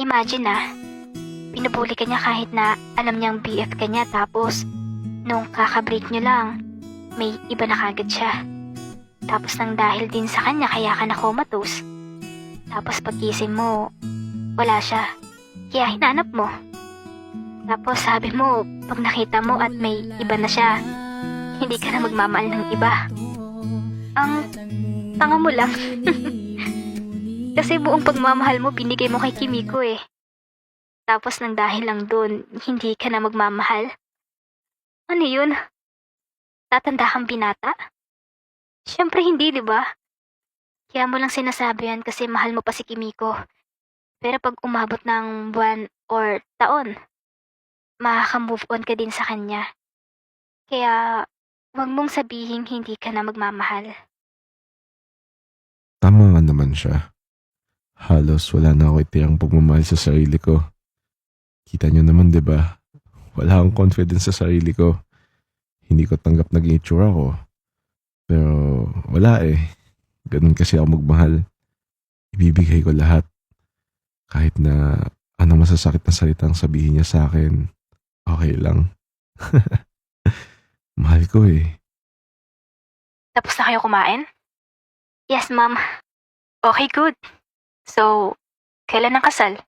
Imagine pinupuli ka niya kahit na alam niyang BF ka niya tapos nung kakabreak niyo lang, may iba na kagad siya. Tapos nang dahil din sa kanya kaya ka na comatose. Tapos pagkising mo, wala siya. Kaya hinanap mo. Tapos sabi mo, pag nakita mo at may iba na siya, hindi ka na magmamahal ng iba. Ang tanga mo lang. Kasi buong pagmamahal mo binigay mo kay Kimiko eh. Tapos nang dahil lang dun, hindi ka na magmamahal. Ano yun? Tatanda kang binata? Siyempre hindi, di ba? Kaya mo lang sinasabi yan kasi mahal mo pa si Kimiko. Pero pag umabot ng buwan or taon, makaka-move on ka din sa kanya. Kaya, wag mong sabihin hindi ka na magmamahal. Tama nga naman siya. Halos wala na ako itirang pagmamahal sa sarili ko. Kita niyo naman, di ba? Wala akong confidence sa sarili ko. Hindi ko tanggap naging itsura ko. Pero wala eh. Ganun kasi ako magmahal. Ibibigay ko lahat. Kahit na anong masasakit na salitang sabihin niya sa akin, okay lang. Mahal ko eh. Tapos na kayo kumain? Yes, ma'am. Okay, good. So, kailan ang kasal?